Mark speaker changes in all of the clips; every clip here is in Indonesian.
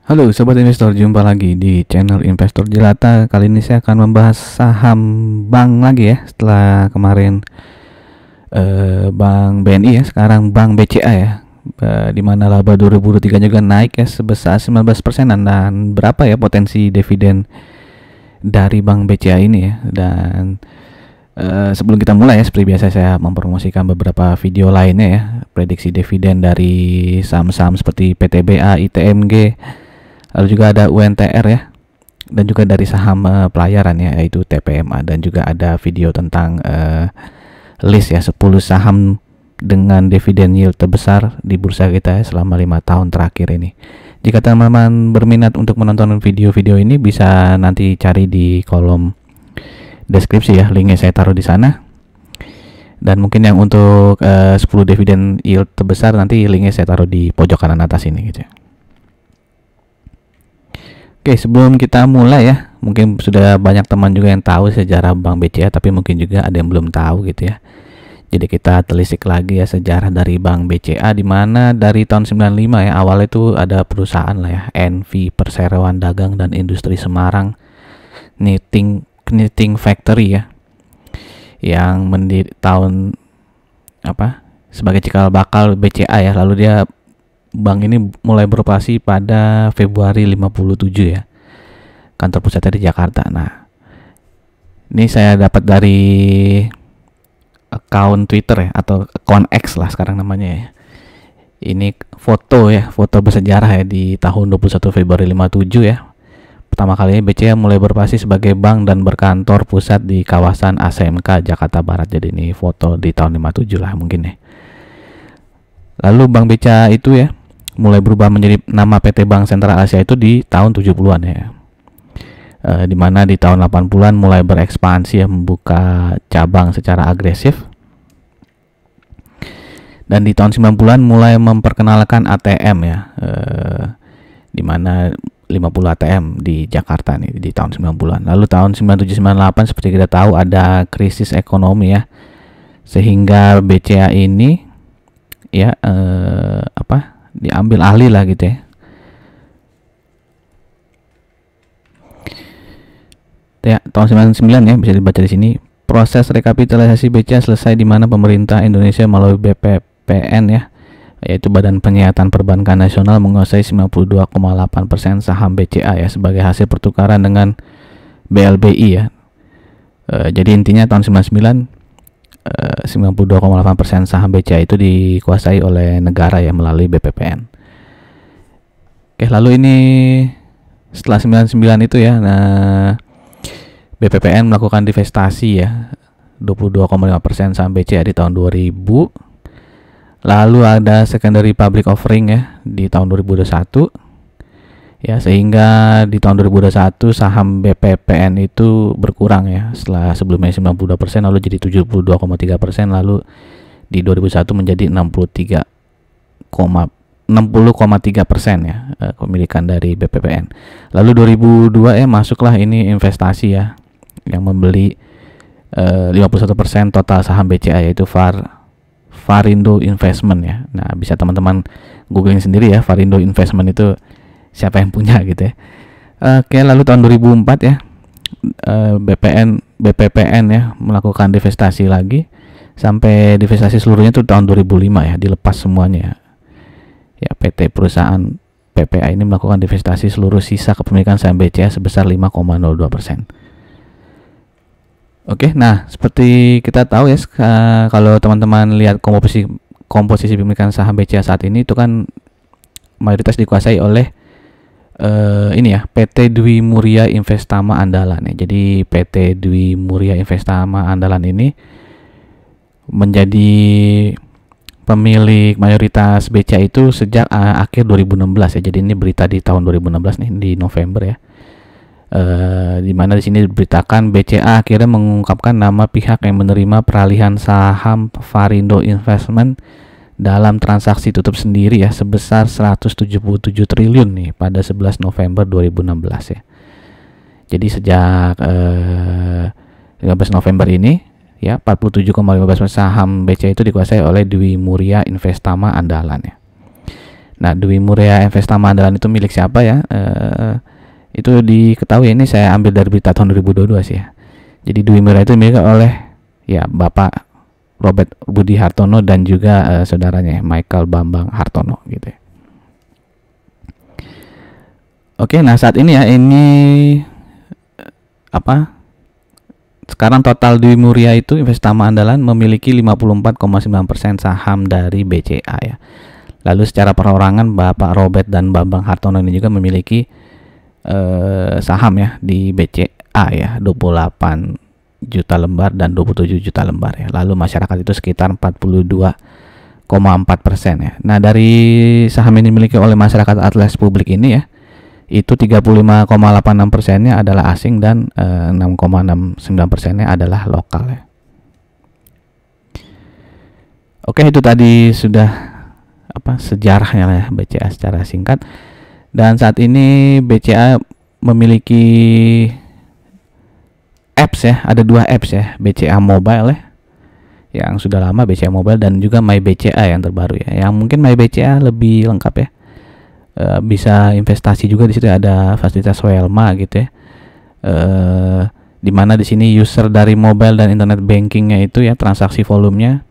Speaker 1: Halo Sobat Investor, jumpa lagi di channel Investor Jelata. Kali ini saya akan membahas saham bank lagi ya. Setelah kemarin Bank BNI ya, sekarang Bank BCA ya. Di mana laba 2023 juga naik ya sebesar 19%. Dan berapa ya potensi dividen dari Bank BCA ini ya. Dan sebelum kita mulai ya, seperti biasa saya mempromosikan beberapa video lainnya ya, prediksi dividen dari saham-saham seperti PTBA, ITMG, lalu juga ada UNTR ya, dan juga dari saham pelayaran ya, yaitu TPMA, dan juga ada video tentang list ya 10 saham dengan dividen yield terbesar di bursa kita ya, selama 5 tahun terakhir ini. Jika teman-teman berminat untuk menonton video-video ini, bisa nanti cari di kolom deskripsi ya, linknya saya taruh di sana. Dan mungkin yang untuk 10 dividen yield terbesar, nanti linknya saya taruh di pojok kanan atas ini gitu ya. Oke, sebelum kita mulai ya, mungkin sudah banyak teman juga yang tahu sejarah Bank BCA, tapi mungkin juga ada yang belum tahu gitu ya. Jadi kita telisik lagi ya sejarah dari Bank BCA, di mana dari tahun 95 ya, awalnya itu ada perusahaan lah ya, NV Perseroan Dagang dan Industri Semarang Knitting Factory ya, yang tahun sebagai cikal bakal BCA ya. Lalu dia bank ini mulai beroperasi pada Februari 57 ya. Kantor pusatnya di Jakarta. Nah, ini saya dapat dari account Twitter ya, atau account X lah sekarang namanya ya. Ini foto ya, foto bersejarah ya, di tahun 21 Februari 57 ya. Pertama kali BCA mulai beroperasi sebagai bank dan berkantor pusat di kawasan ACMK Jakarta Barat. Jadi ini foto di tahun 57 lah mungkin ya. Lalu Bank BCA itu ya mulai berubah menjadi nama PT Bank Sentral Asia itu di tahun 70-an ya. Dimana di tahun 80-an mulai berekspansi ya, membuka cabang secara agresif. Dan di tahun 90-an mulai memperkenalkan ATM ya, dimana 50 ATM di Jakarta nih di tahun 90-an. Lalu tahun 97-98 seperti kita tahu ada krisis ekonomi ya, sehingga BCA ini ya diambil alih lah gitu ya. Ya, tahun 99 ya, bisa dibaca di sini. Proses rekapitalisasi BCA selesai, di mana pemerintah Indonesia melalui BPPN ya, yaitu Badan Penyihatan Perbankan Nasional, menguasai 92,8% saham BCA ya, sebagai hasil pertukaran dengan BLBI ya. Jadi intinya tahun 99 92,8% saham BCA itu dikuasai oleh negara ya, melalui BPPN. Oke, lalu ini setelah 99 itu ya, nah BPPN melakukan divestasi ya 22,5% saham BCA di tahun 2000. Lalu ada secondary public offering ya di tahun 2021 ya, sehingga di tahun 2021 saham BPPN itu berkurang ya, setelah sebelumnya 92% lalu jadi 72,3%, lalu di 2021 menjadi 60,3% ya kepemilikan dari BPPN. Lalu 2002 ya masuklah ini investasi ya, yang membeli 51% total saham BCA, yaitu Farindo Investment ya. Nah, bisa teman-teman googling sendiri ya, Farindo Investment itu siapa yang punya gitu ya. Oke, lalu tahun 2004 ya, BPPN ya melakukan divestasi lagi, sampai divestasi seluruhnya itu tahun 2005 ya, dilepas semuanya ya. PT perusahaan PPA ini melakukan divestasi seluruh sisa kepemilikan saham BCA sebesar 5,02%. Oke, nah seperti kita tahu ya, kalau teman-teman lihat komposisi pemilikan saham BCA saat ini itu kan mayoritas dikuasai oleh ini ya, PT Dwi Muria Investama Andalan ya. Jadi PT Dwi Muria Investama Andalan ini menjadi pemilik mayoritas BCA itu sejak akhir 2016 ya. Jadi ini berita di tahun 2016 nih, di November ya. Di mana di sini diberitakan BCA akhirnya mengungkapkan nama pihak yang menerima peralihan saham Farindo Investment dalam transaksi tutup sendiri ya, sebesar 177 triliun nih pada 11 November 2016 ya. Jadi sejak 15 November ini ya, 47,15% saham BCA itu dikuasai oleh Dwi Muria Investama Andalan ya. Nah, Dwi Muria Investama Andalan itu milik siapa ya? Itu diketahui, ini saya ambil dari berita tahun 2022 sih ya. Jadi Dwi Muria itu milik oleh ya Bapak Robert Budi Hartono dan juga saudaranya Michael Bambang Hartono gitu ya. Oke, nah saat ini ya sekarang total Dwi Muria itu Investama Andalan memiliki 54,9% saham dari BCA ya. Lalu secara perorangan Bapak Robert dan Bambang Hartono ini juga memiliki saham ya di BCA ya, 28 juta lembar dan 27 juta lembar ya. Lalu masyarakat itu sekitar 42,4% ya. Nah, dari saham ini dimiliki oleh masyarakat Atlas Publik ini ya, itu 35,86%-nya adalah asing dan 6,69%-nya adalah lokal ya. Oke, itu tadi sudah sejarahnya ya BCA secara singkat. Dan saat ini BCA memiliki apps ya, ada 2 apps ya, BCA Mobile ya, yang sudah lama BCA Mobile, dan juga My BCA yang terbaru ya. Yang mungkin My BCA lebih lengkap ya. Bisa investasi juga, di situ ada fasilitas Welma gitu ya. Dimana di sini user dari mobile dan internet bankingnya itu ya, transaksi volumenya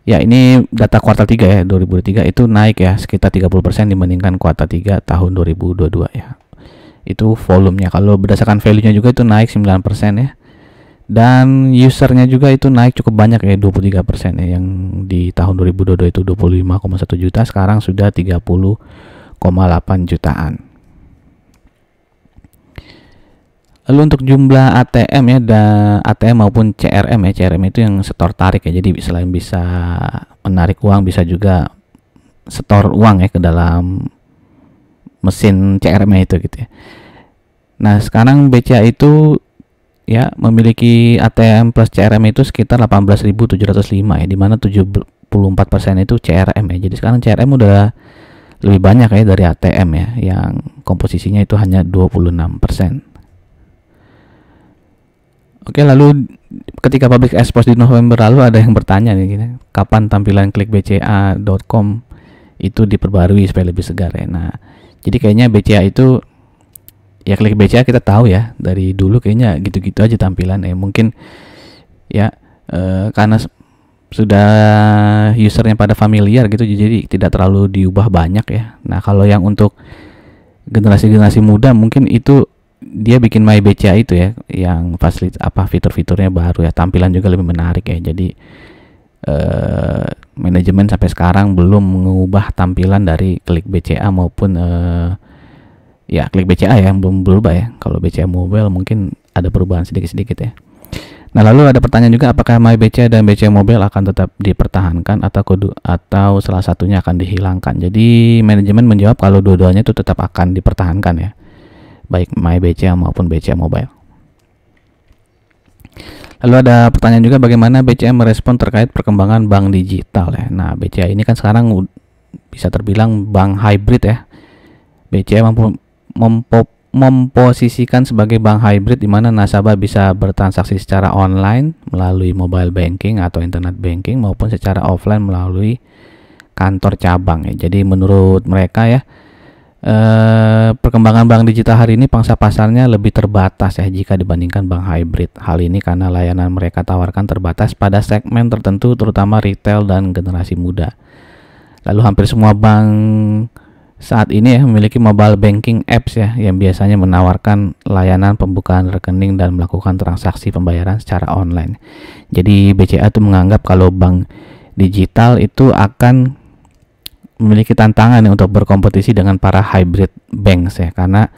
Speaker 1: ya, ini data kuartal 3 ya 2003 itu naik ya sekitar 30% dibandingkan kuartal 3 tahun 2022 ya. Itu volumenya. Kalau berdasarkan value-nya juga itu naik 9% ya. Dan usernya juga itu naik cukup banyak ya, 23% ya. Yang di tahun 2022 itu 25,1 juta, sekarang sudah 30,8 jutaan. Lalu untuk jumlah ATM ya, ATM maupun CRM ya, CRM itu yang setor tarik ya. Jadi selain bisa menarik uang, bisa juga setor uang ya ke dalam mesin CRM itu gitu ya. Nah, sekarang BCA itu ya memiliki ATM plus CRM itu sekitar 18.705 ya, dimana 74% itu CRM ya. Jadi sekarang CRM udah lebih banyak ya dari ATM ya, yang komposisinya itu hanya 26%. Oke, lalu ketika public expose di November lalu ada yang bertanya nih gini, kapan tampilan klikbca.com itu diperbarui supaya lebih segar ya. Nah, jadi kayaknya BCA itu ya, klik BCA kita tahu ya dari dulu kayaknya gitu-gitu aja tampilan ya. Mungkin ya karena sudah usernya pada familiar gitu, jadi tidak terlalu diubah banyak ya. Nah, kalau yang untuk generasi-generasi muda mungkin itu dia bikin My BCA itu ya, yang fasilitas fitur-fiturnya baru ya, tampilan juga lebih menarik ya. Jadi manajemen sampai sekarang belum mengubah tampilan dari klik BCA maupun ya klik BCA yang belum berubah ya. Kalau BCA Mobile mungkin ada perubahan sedikit-sedikit ya. Nah, lalu ada pertanyaan juga, apakah My BCA dan BCA Mobile akan tetap dipertahankan atau salah satunya akan dihilangkan? Jadi manajemen menjawab kalau dua-duanya itu tetap akan dipertahankan ya, baik My BCA maupun BCA Mobile. Lalu ada pertanyaan juga, bagaimana BCA merespon terkait perkembangan bank digital ya. Nah, BCA ini kan sekarang bisa terbilang bank hybrid ya. BCA memposisikan sebagai bank hybrid di mana nasabah bisa bertransaksi secara online melalui mobile banking atau internet banking maupun secara offline melalui kantor cabang ya. Jadi menurut mereka ya, perkembangan bank digital hari ini pangsa pasarnya lebih terbatas ya jika dibandingkan bank hybrid. Hal ini karena layanan mereka tawarkan terbatas pada segmen tertentu, terutama retail dan generasi muda. Lalu hampir semua bank saat ini ya memiliki mobile banking apps ya, yang biasanya menawarkan layanan pembukaan rekening dan melakukan transaksi pembayaran secara online. Jadi BCA itu menganggap kalau bank digital itu akan memiliki tantangan untuk berkompetisi dengan para hybrid banks ya, karena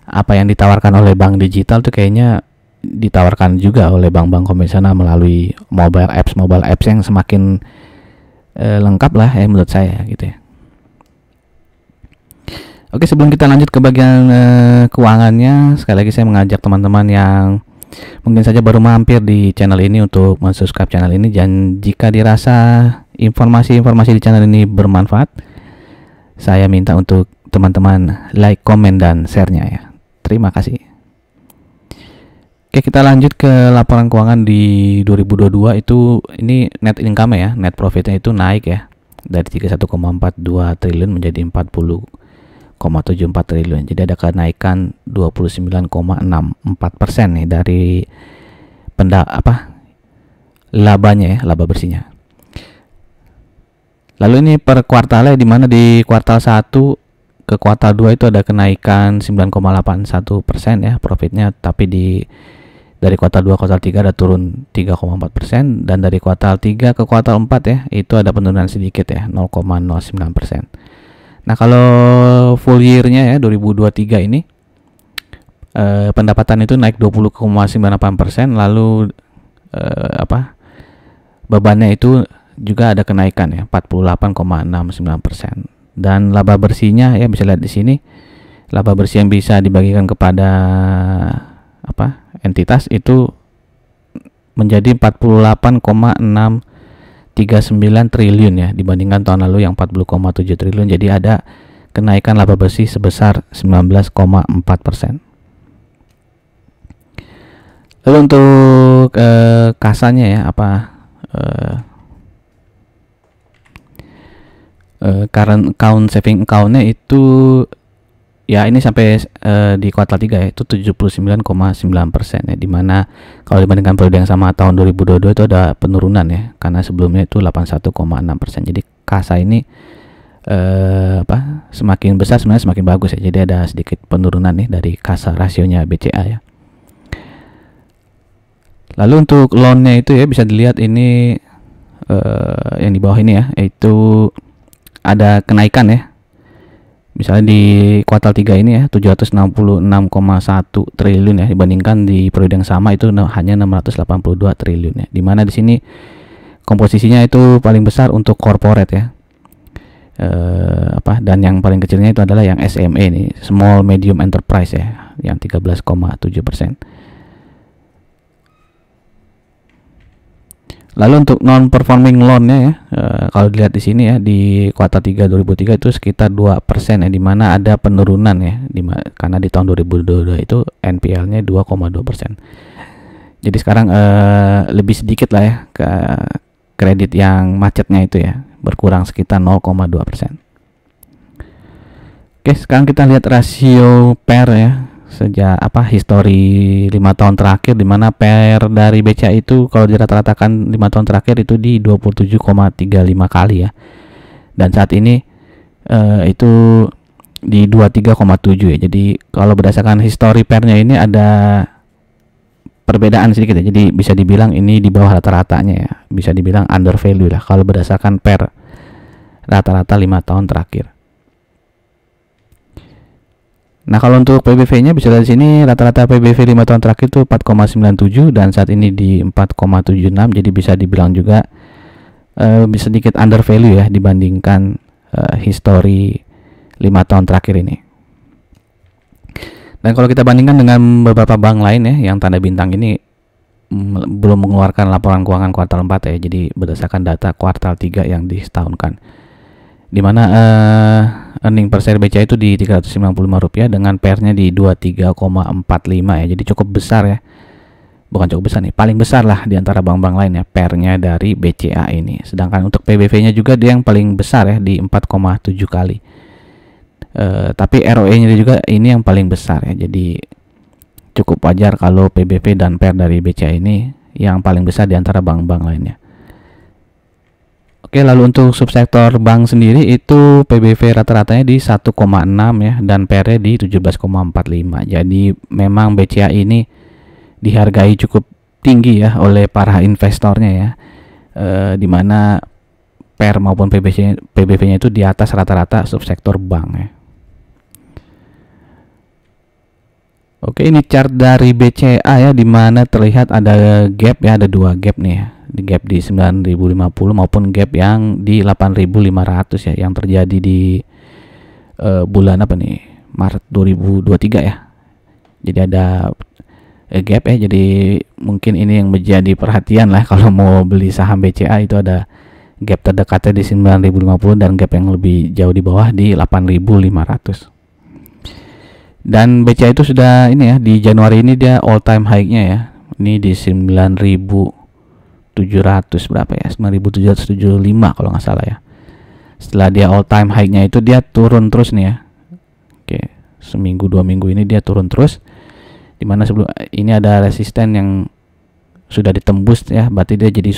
Speaker 1: apa yang ditawarkan oleh bank digital tuh kayaknya ditawarkan juga oleh bank-bank konvensional melalui mobile apps yang semakin lengkap lah ya menurut saya gitu ya. Oke, sebelum kita lanjut ke bagian keuangannya, sekali lagi saya mengajak teman-teman yang mungkin saja baru mampir di channel ini untuk subscribe channel ini, dan jika dirasa informasi-informasi di channel ini bermanfaat, saya minta untuk teman-teman like, komen, dan share-nya ya. Terima kasih. Oke, kita lanjut ke laporan keuangan di 2022 itu, ini net income ya, net profitnya itu naik ya. dari 31,42 triliun menjadi 40,74 triliun. Jadi ada kenaikan 29,64% nih dari labanya ya, laba bersihnya. Lalu ini per kuartalnya, di mana di kuartal 1 ke kuartal 2 itu ada kenaikan 9,81% ya profitnya, tapi dari kuartal 2 ke kuartal 3 ada turun 3,4%, dan dari kuartal 3 ke kuartal 4 ya itu ada penurunan sedikit ya, 0,09%. Nah, kalau full year-nya ya 2023 ini pendapatan itu naik 20,98%, lalu bebannya itu juga ada kenaikan ya, 48,69%. Dan laba bersihnya ya bisa lihat di sini, laba bersih yang bisa dibagikan kepada entitas itu menjadi 48,639 triliun ya, dibandingkan tahun lalu yang 40,7 triliun. Jadi ada kenaikan laba bersih sebesar 19,4%. Lalu untuk kasanya ya, current account, saving account-nya itu ya ini sampai di kuartal 3 ya itu 79,9% ya, dimana kalau dibandingkan periode yang sama tahun 2022 itu ada penurunan ya, karena sebelumnya itu 81,6%. Jadi kasa ini semakin besar sebenarnya semakin bagus ya, jadi ada sedikit penurunan nih dari kasa rasionya BCA ya. Lalu untuk loan-nya itu ya bisa dilihat ini yang di bawah ini ya, itu ada kenaikan ya. Misalnya di kuartal 3 ini ya 766,1 triliun ya, dibandingkan di periode yang sama itu hanya 682 triliun ya. Dimana di sini komposisinya itu paling besar untuk corporate ya. Dan yang paling kecilnya itu adalah yang SME nih, small medium enterprise ya, yang 13,7%. Lalu untuk non performing loan-nya ya, kalau dilihat di sini ya di kuartal 3 2003 itu sekitar 2% ya, di mana ada penurunan ya, karena di tahun 2022 itu NPL-nya 2,2%. Jadi sekarang lebih sedikit lah ya ke kredit yang macetnya itu ya, berkurang sekitar 0,2%. Oke, sekarang kita lihat rasio PER ya, sejak histori 5 tahun terakhir, di mana PER dari BCA itu kalau dirata-ratakan 5 tahun terakhir itu di 27,35 kali ya. Dan saat ini itu di 23,7 ya. Jadi kalau berdasarkan histori PER-nya ini ada perbedaan sedikit ya. Jadi bisa dibilang ini di bawah rata-ratanya ya. Bisa dibilang under value lah kalau berdasarkan PER rata-rata 5 tahun terakhir. Nah, kalau untuk PBV-nya bisa lihat di sini, rata-rata PBV 5 tahun terakhir itu 4,97 dan saat ini di 4,76. Jadi bisa dibilang juga bisa sedikit under value ya dibandingkan histori 5 tahun terakhir ini. Dan kalau kita bandingkan dengan beberapa bank lain ya yang tanda bintang ini belum mengeluarkan laporan keuangan kuartal 4 ya. Jadi berdasarkan data kuartal 3 yang disetahunkan, di mana earning per share BCA itu di Rp395 dengan PER-nya di 23,45 ya. Jadi cukup besar ya. Bukan cukup besar nih, paling besar lah di antara bank-bank lain ya PER-nya dari BCA ini. Sedangkan untuk PBV-nya juga dia yang paling besar ya di 4,7 kali. Tapi ROE-nya juga ini yang paling besar ya. Jadi cukup wajar kalau PBV dan PER dari BCA ini yang paling besar di antara bank-bank lainnya. Oke, lalu untuk subsektor bank sendiri itu PBV rata-ratanya di 1,6 ya dan PER-nya di 17,45. Jadi memang BCA ini dihargai cukup tinggi ya oleh para investornya ya. Di mana PER maupun PBV-nya itu di atas rata-rata subsektor bank ya. Oke, ini chart dari BCA ya, di mana terlihat ada gap ya, ada dua gap nih ya. Di gap di 9.050 maupun gap yang di 8.500 ya, yang terjadi di bulan Maret 2023 ya. Jadi ada gap ya, jadi mungkin ini yang menjadi perhatian lah kalau mau beli saham BCA, itu ada gap terdekatnya di 9.050 dan gap yang lebih jauh di bawah di 8.500. Dan BCA itu sudah ini ya, di Januari ini dia all time high-nya ya. Ini di 9.700 berapa ya? 9.775 kalau nggak salah ya. Setelah dia all time high-nya itu dia turun terus nih ya. Oke, seminggu 2 minggu ini dia turun terus. Dimana sebelum ini ada resisten yang sudah ditembus ya, berarti dia jadi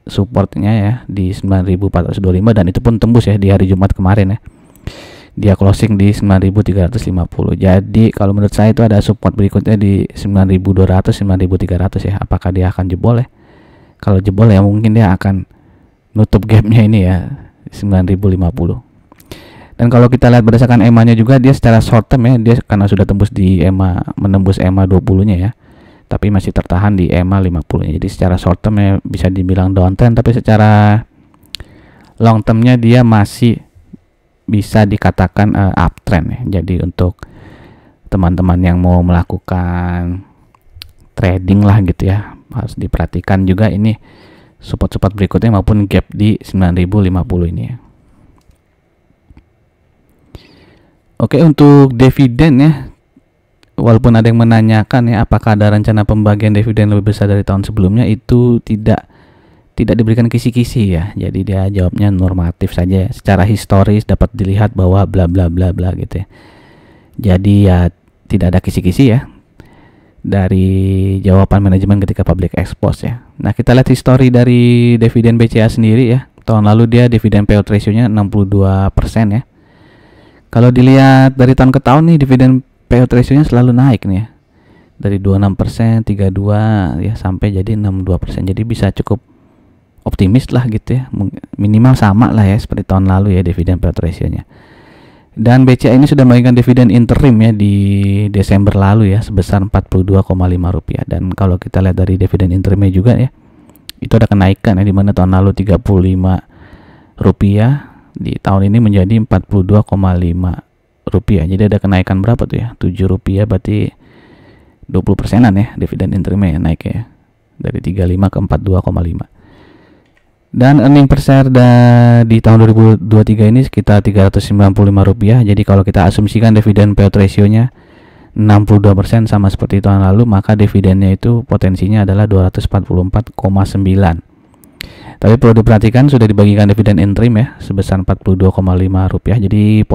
Speaker 1: supportnya ya di 9.425, dan itu pun tembus ya di hari Jumat kemarin ya. Dia closing di 9.350. Jadi kalau menurut saya itu ada support berikutnya di 9.200, 9.300 ya. Apakah dia akan jebol ya? Kalau jebol ya mungkin dia akan nutup gapnya ini ya 9.050. Dan kalau kita lihat berdasarkan EMA-nya juga, dia secara short term ya, dia karena sudah tembus di EMA, menembus EMA 20-nya ya, tapi masih tertahan di EMA 50-nya. Jadi secara short term ya bisa dibilang downtrend, tapi secara long termnya dia masih bisa dikatakan uptrend ya. Jadi untuk teman-teman yang mau melakukan trading lah gitu ya, harus diperhatikan juga ini support berikutnya maupun gap di 9.050 ini ya. Oke, untuk dividen ya, walaupun ada yang menanyakan ya apakah ada rencana pembagian dividen lebih besar dari tahun sebelumnya, itu tidak diberikan kisi-kisi ya. Jadi dia jawabnya normatif saja. Secara historis dapat dilihat bahwa bla bla bla bla gitu ya. Jadi ya tidak ada kisi-kisi ya dari jawaban manajemen ketika public expose ya. Nah, kita lihat histori dari dividen BCA sendiri ya. Tahun lalu dia dividen payout ratio-nya 62% ya. Kalau dilihat dari tahun ke tahun nih, dividen payout ratio-nya selalu naik nih ya. Dari 26%, 32 ya sampai jadi 62%. Jadi bisa cukup optimis lah gitu ya, minimal sama lah ya seperti tahun lalu ya dividen payout ratio-nya. Dan BCA ini sudah memberikan dividen interim ya di Desember lalu ya sebesar Rp42,5. Dan kalau kita lihat dari dividen interimnya juga ya, itu ada kenaikan ya, di mana tahun lalu Rp35, di tahun ini menjadi Rp42,5. Jadi ada kenaikan berapa tuh ya? Rp7, berarti 20%-an ya dividen interimnya ya, naik ya dari 35 ke 42,5. Dan earning per share di tahun 2023 ini sekitar Rp395. Jadi kalau kita asumsikan dividen payout ratio-nya 62% sama seperti tahun lalu, maka dividennya itu potensinya adalah 244,9. Tapi perlu diperhatikan sudah dibagikan dividen interim ya sebesar Rp42,5. Jadi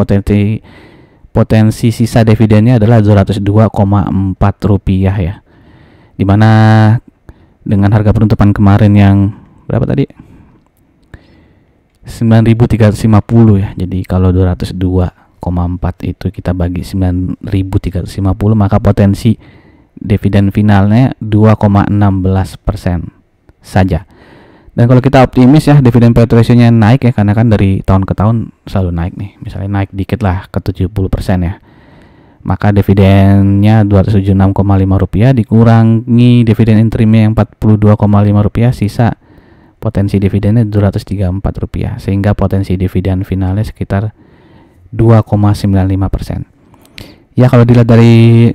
Speaker 1: potensi sisa dividennya adalah Rp202,4 ya. Dimana dengan harga penutupan kemarin yang berapa tadi? 9.350 ya. Jadi kalau 202,4 itu kita bagi 9.350, maka potensi dividen finalnya 2,16% saja. Dan kalau kita optimis ya, dividen payout ratio-nya naik ya, karena kan dari tahun ke tahun selalu naik nih. Misalnya naik dikit lah ke 70% ya, maka dividennya Rp276,5 dikurangi dividen interimnya yang Rp42,5, sisa potensi dividennya Rp234, sehingga potensi dividen finalnya sekitar 2,95%. Ya kalau dilihat dari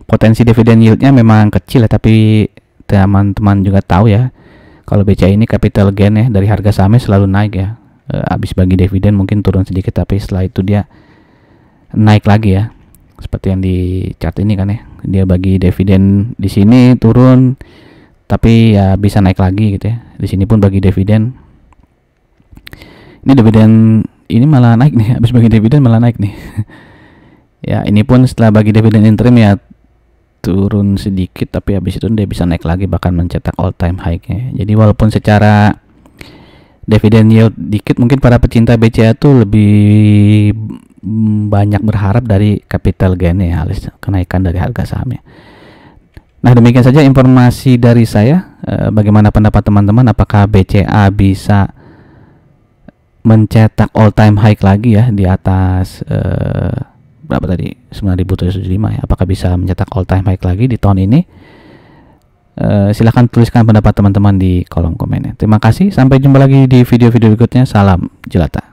Speaker 1: potensi dividen yieldnya memang kecil ya, tapi teman-teman juga tahu ya, kalau BCA ini capital gain ya dari harga sahamnya selalu naik ya. Habis bagi dividen mungkin turun sedikit, tapi setelah itu dia naik lagi ya. Seperti yang di chart ini kan ya, dia bagi dividen di sini turun, tapi ya bisa naik lagi gitu ya. Di sini pun bagi dividen. Ini dividen ini malah naik nih, habis bagi dividen malah naik nih. Ya, ini pun setelah bagi dividen interim ya turun sedikit, tapi habis itu dia bisa naik lagi, bahkan mencetak all time high-nya. Jadi walaupun secara dividen yield dikit, mungkin para pecinta BCA tuh lebih banyak berharap dari capital gain ya, alias kenaikan dari harga sahamnya. Nah, demikian saja informasi dari saya. Bagaimana pendapat teman-teman? Apakah BCA bisa mencetak all time high lagi ya di atas berapa tadi? 9.775 ya. Apakah bisa mencetak all time high lagi di tahun ini? Silahkan tuliskan pendapat teman-teman di kolom komennya. Terima kasih. Sampai jumpa lagi di video-video berikutnya. Salam jelata.